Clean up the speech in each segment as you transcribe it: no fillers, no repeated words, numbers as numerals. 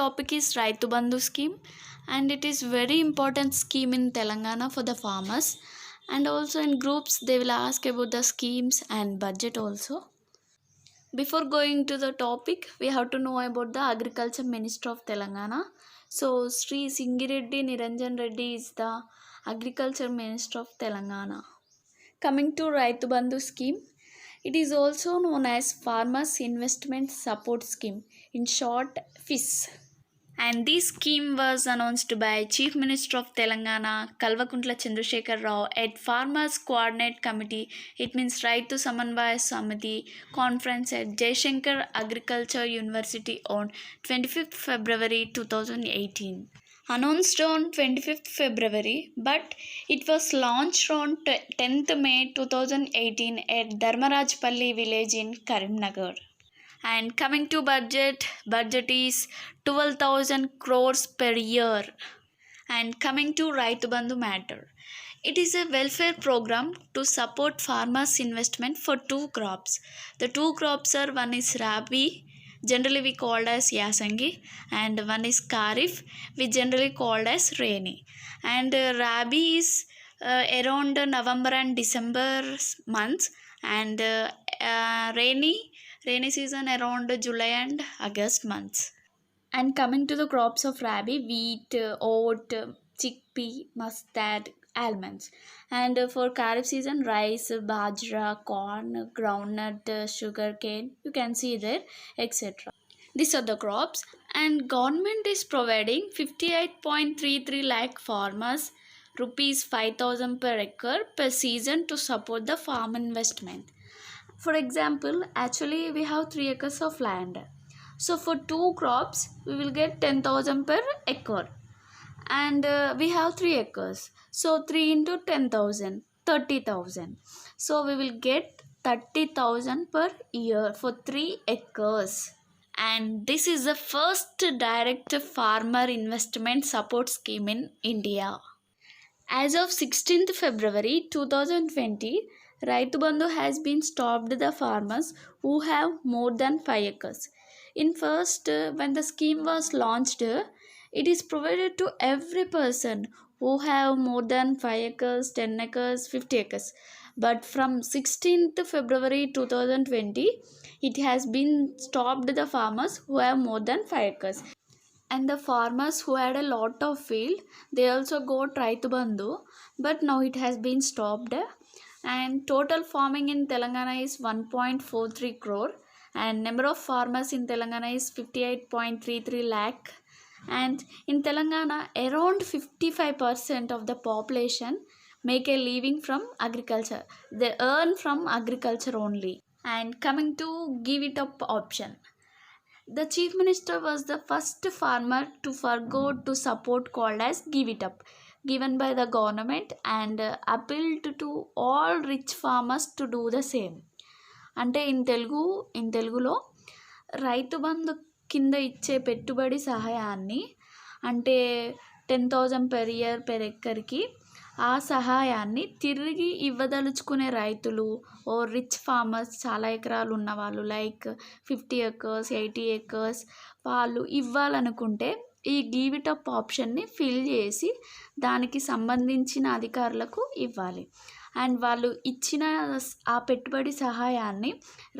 topic is Raitu Bandhu scheme, and it is very important scheme in Telangana for the farmers. And also in groups they will ask about the schemes and budget also. Before going to the topic, we have to know about the Agriculture Minister of Telangana. So Sri Singireddy Niranjan Reddy is the Agriculture Minister of Telangana. Coming to Raitu Bandhu scheme, it is also known as Farmers Investment Support Scheme, in short FIS. And this scheme was announced by Chief Minister of Telangana, Kalvakuntla Chandrasekhar Rao, at Farmers Coordinate Committee, it means Raitu Samanvaya Samiti conference at Jaishankar Agriculture University on 25th February 2018. Announced on 25th February, but it was launched on 10th May 2018 at Dharmarajpalli village in Karimnagar. And coming to budget is 12,000 crores per year. And coming to Raitu Bandhu matter, it is a welfare program to support farmers' investment for two crops. The two crops are, one is Rabi, generally we called as Yasangi, and one is Kharif, we generally called as Rainy. And Rabi is around November and December months, and rainy season around July and August months. And coming to the crops of Rabi, wheat, oat, chickpea, mustard, almonds. And for Kharif season, rice, bajra, corn, groundnut, sugarcane, you can see there, etc. These are the crops, and government is providing 58.33 lakh farmers rupees 5,000 per acre per season to support the farm investment. For example, actually we have 3 acres of land. So for two crops, we will get 10,000 per acre. And we have 3 acres. So 3 into 10,000, 30,000. So we will get 30,000 per year for 3 acres. And this is the first direct farmer investment support scheme in India. As of 16th February 2020, Raitu Bandhu has been stopped the farmers who have more than 5 acres. In first, when the scheme was launched, it is provided to every person who have more than 5 acres, 10 acres, 50 acres. But from 16th February 2020, it has been stopped the farmers who have more than 5 acres. And the farmers who had a lot of field, they also got Raitu Bandhu, but now it has been stopped. And total farming in Telangana is 1.43 crore, and number of farmers in Telangana is 58.33 lakh. And in Telangana, around 55% of the population make a living from agriculture. They earn from agriculture only. And coming to give it up option, the chief minister was the first farmer to forgo to support called as give it up, given by the government, and appealed to all rich farmers to do the same. అంటే in తెలుగులో రైతు బంధు కింద ఇచ్చే పెట్టుబడి సహాయాన్ని, అంటే 10,000 per year per ఎకర్కి, ఆ సహాయాన్ని తిరిగి ఇవ్వదలుచుకునే రైతులు ఓ రిచ్ ఫార్మర్స్, చాలా ఎకరాలు ఉన్నవాళ్ళు, లైక్ 50 acres 80 acres, వాళ్ళు ఇవ్వాలనుకుంటే ఈ గివ్ ఇట్ అప్ ఆప్షన్ని ఫిల్ చేసి దానికి సంబంధించిన అధికారులకు ఇవ్వాలి. అండ్ వాళ్ళు ఇచ్చిన ఆ పెట్టుబడి సహాయాన్ని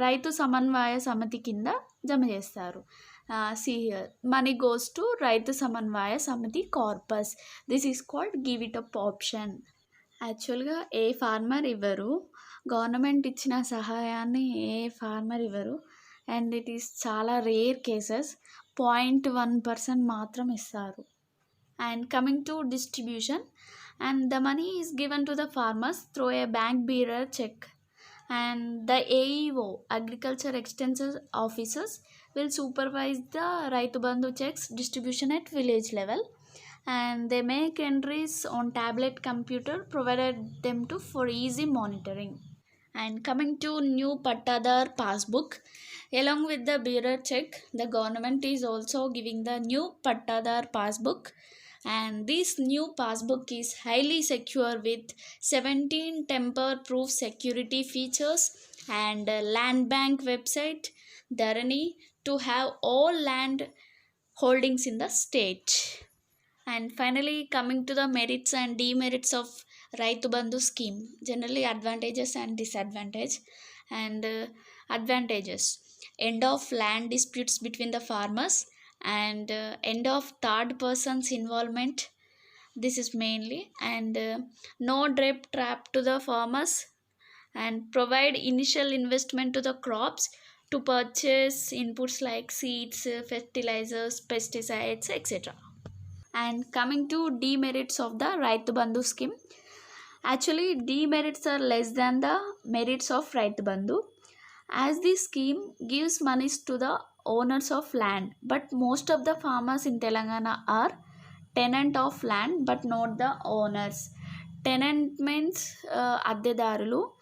రైతు సమన్వయ సమితి కింద జమ చేస్తారు. మనీ గోస్ టు రైతు సమన్వయ సమితి corpus. This is called give it up option. యాక్చువల్గా ఏ ఫార్మర్ ఇవ్వరు, గవర్నమెంట్ ఇచ్చిన సహాయాన్ని ఏ ఫార్మర్ ఇవ్వరు. అండ్ ఇట్ ఈస్ చాలా రేర్ కేసెస్, 0.1% మాత్రం ఇస్తారు. And coming to distribution, and the money is given to the farmers through a bank bearer check, and the AEO, agriculture extension officers, will supervise the Raitu Bandhu checks distribution at village level, and they make entries on tablet computer provided them to for easy monitoring. And coming to new Pattadar passbook, along with the bearer check, the government is also giving the new Pattadar passbook. And this new passbook is highly secure with 17 tamper-proof security features, and land bank website Dharani to have all land holdings in the state. And finally, coming to the merits and demerits of Raitu Bandhu scheme, generally advantages and disadvantage. And advantages: end of land disputes between the farmers, and end of third person's involvement. This is mainly, and no debt trap to the farmers, and provide initial investment to the crops to purchase inputs like seeds, fertilizers, pesticides, etc. And coming to demerits of the Raitu Bandhu scheme, actually demerits are less than the merits of Raitu Bandhu, as the scheme gives monies to the owners of land, but most of the farmers in Telangana are tenant of land but not the owners. Tenant means addedarulu.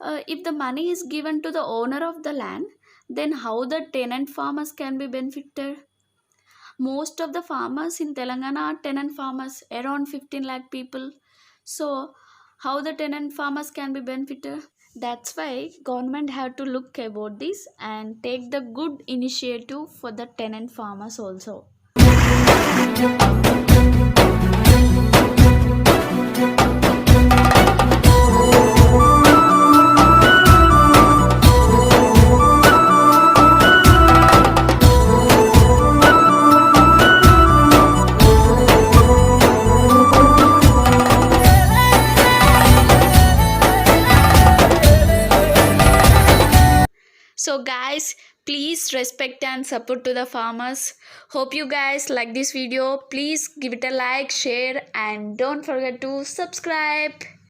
If the money is given to the owner of the land, then how the tenant farmers can be benefited? Most of the farmers in Telangana are tenant farmers, around 15 lakh people. So, how the tenant farmers can be benefited? That's why government have to look about this and take the good initiative for the tenant farmers also. So guys, please respect and support to the farmers. Hope you guys like this video. Please give it a like, share, and don't forget to subscribe.